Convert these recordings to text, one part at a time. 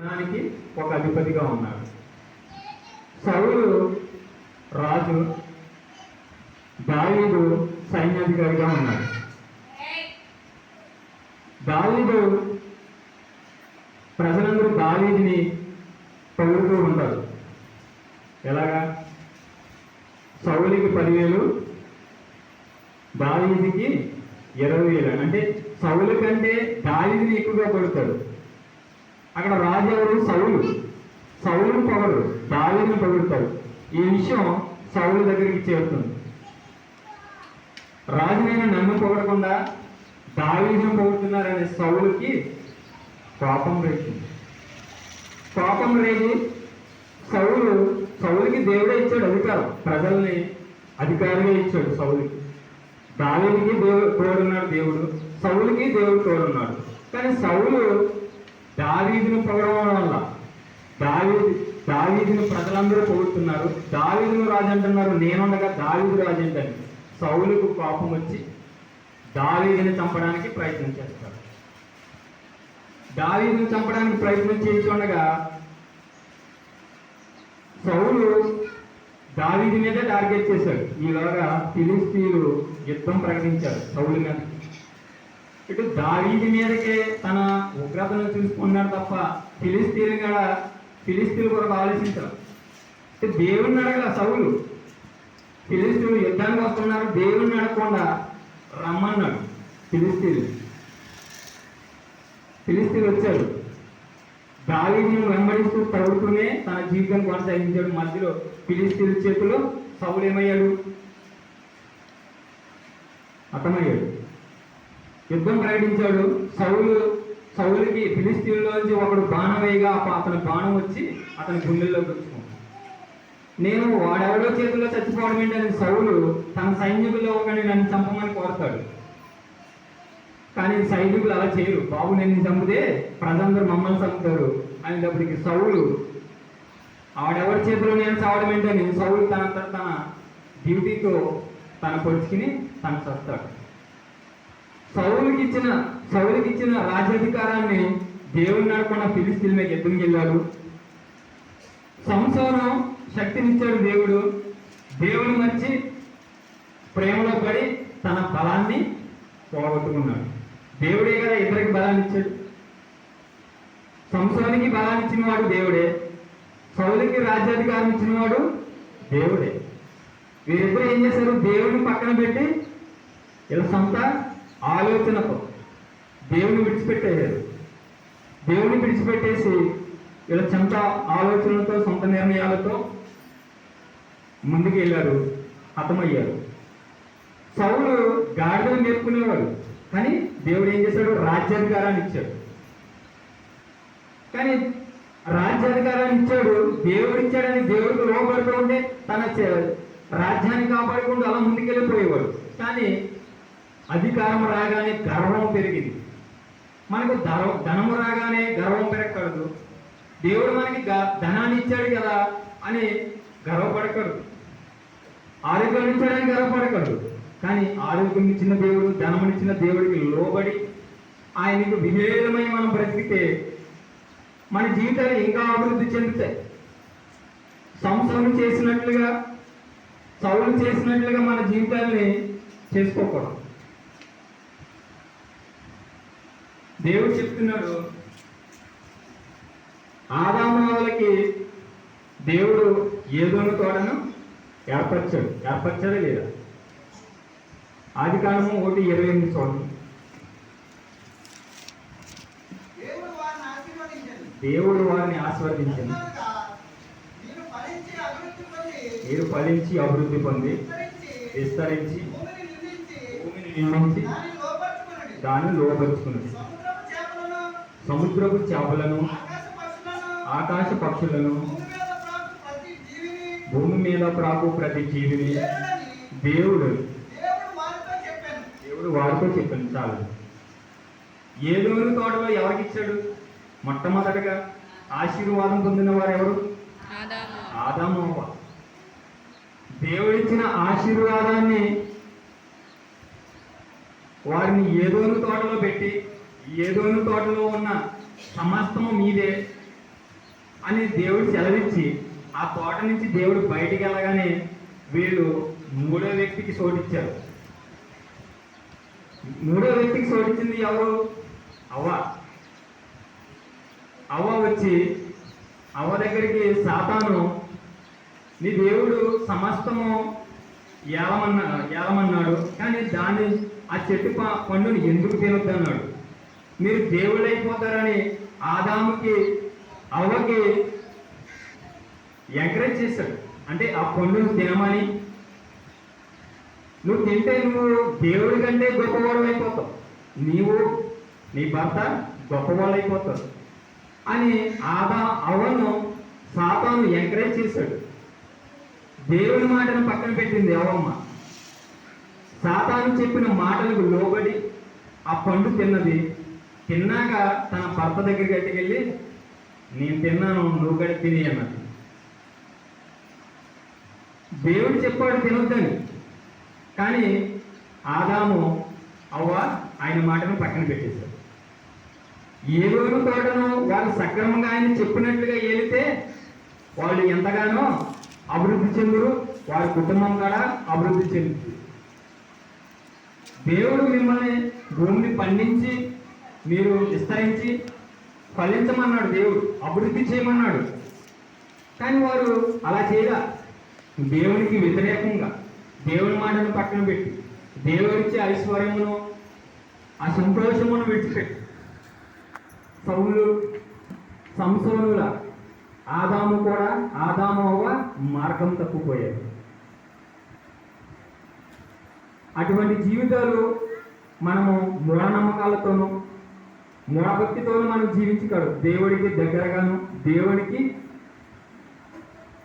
దానికి ఒక అధిపతిగా ఉన్నాడు. సౌలు రాజు, దావీదు సైన్యాధికారిగా ఉన్నాడు. దావీదు ప్రజలందరూ దావీదుని పొగుడుతూ ఉంటారు. ఎలాగా? సౌలుకి 10,000, దావీదుకి 20,000. అంటే సౌలు కంటే దావీదుని ఎక్కువగా పొగుడుతాడు. అక్కడ రాజు ఎవరు? సౌలు. సౌలుని పొగడు, దావీదుని పొగుడుతాడు. ఈ విషయం సౌలు దగ్గరికి చేరుతుంది. రాజునైనా నన్ను పొగడకుండా దావీదుని పొగుడుతున్నారనే సౌలుకి కోపం రేగింది. కోపం రేగి సౌలుకి దేవుడే ఇచ్చాడు అధికారం, ప్రజల్ని అధికారిగా ఇచ్చాడు సౌలుకి. దావీదుకి తోడున్నాడు దేవుడు, సౌలుకి దేవుడు తోడున్నాడు. కానీ సౌలు దావీదును పొగడడం వల్ల దావీదును ప్రజలందరూ పొగుడుతున్నారు. దావీదును రాజు అంటున్నారు, నేనుండగా దావీదు రాజు అంటాను. సౌలుకు కోపం వచ్చి దావీదుని చంపడానికి ప్రయత్నం చేస్తారు. దావీదుని చంపడానికి ప్రయత్నం చేస్తుండగా సౌలు దావీదు మీదే టార్గెట్ చేశాడు. ఈలోగా ఫిలిస్తీయులు యుద్ధం ప్రకటించారు సౌలు మీద. ఇటు దావీదు మీదకే తన ఉగ్రతను చూసుకున్నాడు తప్ప ఫిలిస్తీన్లు కొరకు ఆలోచించారు. దేవుణ్ణి అడగల సౌలు. ఫిలిస్తీన్లు యుద్ధానికి వస్తున్నారు, దేవుణ్ణి అడగకుండా రమ్మన్నాడు. ఫిలిస్తీన్లు వచ్చాడు. దావీదును వెంబడిస్తూ తడుతూనే తన జీవితం కొనసాగించాడు. మధ్యలో ఫిలిస్తీన్ల చేతిలో సౌలు ఏమయ్యాడు? హతమయ్యాడు. యుద్ధం ప్రకటించాడు. సౌలుకి ఫిలిస్తీన్లోంచి ఒకడు బాణం వేయగా అతని బాణం వచ్చి అతని గుండెల్లోకి వచ్చుకుంటాడు. నేను వాడెవడో చేతుల్లో చచ్చిపోవడం ఏంటని సౌలు తన సైనికుల్లో ఒకని నన్ను చంపమని కోరుతాడు. కానీ సైనికులు అలా చేయరు. బాబు నేను చంపితే ప్రజలందరూ మమ్మల్ని చంపుతారు అనేటప్పటికి సౌలు ఆడెవరి చేతిలో నేను చావడం ఏంటని సౌలు తన డ్యూటీతో తన పొడుచుకుని తను చస్తాడు. సౌలుకి ఇచ్చిన రాజ్యాధికారాన్ని దేవుని నడకుండా ఫిలిస్తీన్ల మీద యుద్ధంకి వెళ్ళాడు. సంసోను శక్తినిచ్చాడు దేవుడు. దేవుని మర్చి ప్రేమలో పడి తన బలాన్ని పోగొట్టుకున్నాడు. దేవుడే కదా ఇద్దరికి బలాన్ని ఇచ్చాడు. సంసోనికి బలాన్ని ఇచ్చిన వాడు దేవుడే, సౌలుకి రాజ్యాధికారం ఇచ్చిన వాడు దేవుడే. వీరిద్దరు ఏం చేశారు? దేవుడిని పక్కన పెట్టి ఇలా సొంత ఆలోచనతో దేవుని విడిచిపెట్టేశారు. దేవుని విడిచిపెట్టేసి ఇలా సొంత ఆలోచనలతో సొంత నిర్ణయాలతో ముందుకు వెళ్ళారు, హతమయ్యారు. సౌలు గాడిదలు నేర్పుకునేవాడు, కానీ దేవుడు ఏం చేశాడు? రాజ్యాధికారాన్ని ఇచ్చాడు. కానీ రాజ్యాధికారాన్ని ఇచ్చాడు, దేవుడు ఇచ్చాడని దేవుడికి లోపడుతూ ఉంటే తన రాజ్యాన్ని కాపాడుకుంటూ అలా ముందుకెళ్ళిపోయేవాడు. కానీ అధికారం రాగానే గర్వం పెరిగింది. మనకు ధనము రాగానే గర్వం పెరగకూడదు. దేవుడు మనకి ధనాన్ని ఇచ్చాడు కదా అని గర్వపడకూడదు. ఆరోగ్యం ఇచ్చాడని గర్వపడకూడదు. కానీ ఆరోగ్యం ఇచ్చిన దేవుడు, ధనమునిచ్చిన దేవుడికి లోబడి ఆయనకు విధేయమై మనం బ్రతికితే మన జీవితాలు ఇంకా అభివృద్ధి చెందుతాయి. సంసోను చేసినట్లుగా, సౌలు చేసినట్లుగా మన జీవితాల్ని చేసుకోకూడదు. దేవుడు చెప్తున్నాడు, ఆదాము హవ్వలకి దేవుడు ఏదోను తోటను ఏర్పరచాడా లేదా? ఆదికాండము 1:28 చూడండి. దేవుడు వారిని ఆశీర్వదించింది, మీరు ఫలించి అభివృద్ధి పొంది విస్తరించి భూమిని నిర్మించి దాన్ని లోపరుచుకున్నది. సముద్రపు చేపలను, ఆకాశ పక్షులను, భూమి మీద ప్రాకు ప్రతి జీవిని దేవుడు వారితో చెప్పాను. చాలు. ఏదోను తోటలో ఎవరికి ఇచ్చాడు? మొట్టమొదటిగా ఆశీర్వాదం పొందిన వారు ఎవరు? ఆదాము హవ్వ. దేవుడిచ్చిన ఆశీర్వాదాన్ని వారిని ఏదోను తోటలో పెట్టి, ఏదోను తోటలో ఉన్న సమస్తము మీదే, అని దేవుడు సెలవిచ్చి ఆ తోట నుంచి దేవుడు బయటికి వెళ్ళగానే వీళ్ళు మూడో వ్యక్తికి చోటిచ్చారు. మూడో వ్యక్తికి చోటిచ్చింది ఎవరు? అవ్వ. అవ్వ వచ్చి అవ్వ దగ్గరికి సాతాను, నీ దేవుడు సమస్తము ఏలమన్నాడు, కానీ ఆ చెట్టు పండుని ఎందుకు తినొద్దు అన్నాడు. మీరు దేవుళ్ళు అయిపోతారని ఆదాముకి అవ్వకి ఎంకరేజ్ చేశాడు. అంటే ఆ పండును తినమని, నువ్వు తింటే నువ్వు దేవుడి కంటే గొప్పవాడు అయిపోతావు, నీవు నీ భర్త గొప్పవాళ్ళు అయిపోతావు అని అవ్వను సాతాను ఎంకరేజ్ చేశాడు. దేవుని మాటను పక్కన పెట్టింది అవ్వమ్మ. సాతాను చెప్పిన మాటలకు లోబడి ఆ పండు తిన్నది. తిన్నాక తన భర్త దగ్గరికి ఎట్టుకెళ్ళి, నేను తిన్నాను, నువ్వు గడి తిని అన్నది. దేవుడు చెప్పాడు తినొద్దని, కానీ ఆదాము అవ్వ ఆయన మాటను పక్కన పెట్టేశారు. ఏదోను తోటను వాళ్ళు సక్రమంగా ఆయన చెప్పినట్లుగా ఏలితే వాళ్ళు ఎంతగానో అభివృద్ధి చెందురు, వారి కుటుంబం కూడా అభివృద్ధి చెందుతుంది. దేవుడు మిమ్మల్ని భూమిని పండించి మీరు విస్తరించి ఫలించమన్నాడు, దేవుడు అభివృద్ధి చేయమన్నాడు. కానీ వారు అలా చేయగా దేవునికి వ్యతిరేకంగా దేవుని మాటను పక్కన పెట్టి దేవుడిచ్చే ఐశ్వర్యమును ఆ సంతోషమును విడిచిపెట్టి సౌలు సంసోనుల ఆదాము అవ్వ మార్గం తప్పిపోయారు. అటువంటి జీవితాలు మనము మూఢనమ్మకాలతోనూ మూఢభక్తితోనూ మనం జీవించగలరు. దేవుడికి దగ్గరగాను దేవుడికి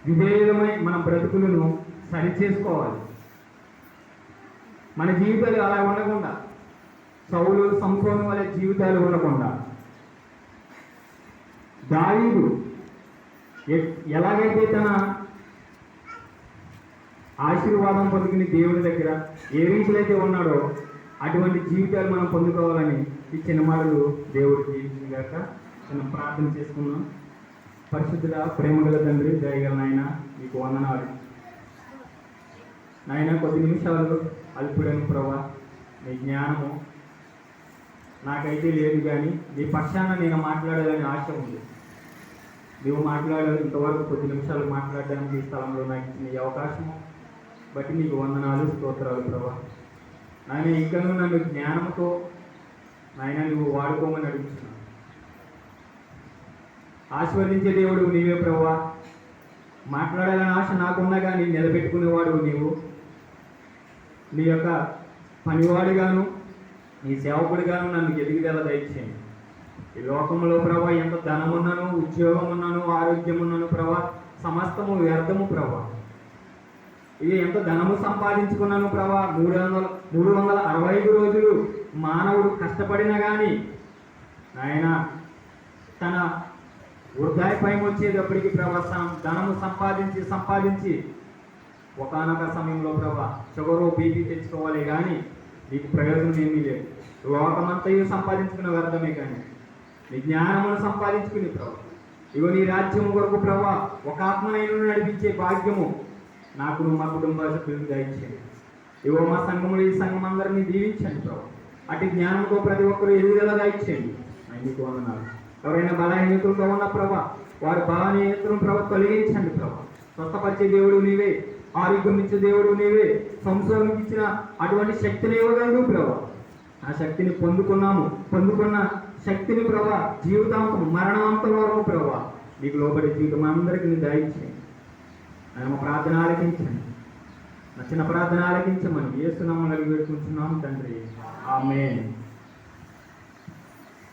విధేయులమై మన బ్రతుకులను సరిచేసుకోవాలి. మన జీవితాలు అలా ఉండకుండా సౌలు సంసోను వలె జీవితాలు ఉండకుండా దావీదు ఎలాగైతే తన ఆశీర్వాదం పొందుకుని దేవుడి దగ్గర ఏ రీతిలో ఉన్నాడో అటువంటి జీవితాలు మనం పొందుకోవాలని ఈ చిన్న మాటలు దేవుడికి గాక చిన్న ప్రార్థన చేసుకున్నాం. పరిశుద్ధుల ప్రేమగల తండ్రి, దయగల నాయన, మీకు వందనాలు నాయన. కొద్ది నిమిషాలు అల్పుడను ప్రభా, మీ జ్ఞానము నాకైతే లేదు, కానీ మీ పక్షాన నేను మాట్లాడాలని ఆశ ఉంది. నువ్వు మాట్లాడాలి, ఇంతవరకు కొద్ది నిమిషాలు మాట్లాడడానికి ఈ స్థలంలో నాకు ఇచ్చిన ఈ అవకాశము బట్టి నీకు వందనాలు, స్తోత్రాలు ప్రభా. నాయన ఇంకనూ నన్ను జ్ఞానంతో నాయన నువ్వు వాడుకోమని అడుగుతున్నాను. ఆశీర్వదించే దేవుడు నీవే ప్రభా. మాట్లాడాలని ఆశ నాకున్నా కానీ నిలబెట్టుకునేవాడు నీవు. నీ యొక్క పనివాడిగాను నీ సేవకుడిగాను నన్ను ఎదుగుదల దయచేయండి. ఈ లోకంలో ప్రభా ఎంత ధనం ఉన్నాను, ఉద్యోగం ఉన్నాను, ఆరోగ్యం ఉన్నాను ప్రభా, సమస్తము వ్యర్థము ప్రభా. ఇది ఎంత ధనము సంపాదించుకున్నాను ప్రభా. 365 రోజులు మానవుడు కష్టపడినా కానీ ఆయన తన వృద్ధాప్యం వచ్చేటప్పటికి ప్రభా ధనము సంపాదించి ఒకానొక సమయంలో ప్రభా షుగరు బీపీ తెచ్చుకోవాలి, కానీ నీకు ప్రయోజనం ఏమీ లేదు. లోకమంతయు సంపాదించుకున్న వ్యర్థమే, కానీ నీ జ్ఞానమును సంపాదించుకుని ప్రభా ఇగో నీ రాజ్యం కొరకు ప్రభా ఒక ఆత్మనైన నడిపించే భాగ్యము నాకు మా కుటుంబ సభ్యులకు దయచేయండి. ఇగో మా సంఘములు ఈ సంఘం అందరినీ దీవించండి ప్రభా. అటు జ్ఞానంతో ప్రతి ఒక్కరు ఎదుగుదల దయచేయండి. నీకు వందనాలు. ఎవరైనా బలహీనతలతో ఉన్న ప్రభా వారి బలహీనతలను ప్రభా తొలగించండి ప్రభా. స్వస్థపరిచే దేవుడు నీవే, ఆరోగ్యం ఇచ్చే దేవుడు నీవే. సంసారానికి ఇచ్చిన అటువంటి శక్తిని ఇవ్వగలడు ప్రభా. ఆ శక్తిని పొందుకున్న శక్తిని ప్రభా జీవితాంతం మరణాంతం వరకు ప్రభా నీకు లోబడే జీవితం అందరికీ దయచేయండి. ఆయన ప్రార్థన ఆలకించండి, నా చిన్న ప్రార్థన ఆలకించమని యేసు నామములో వేడుకుంటున్నాము తండ్రి, ఆమేన్.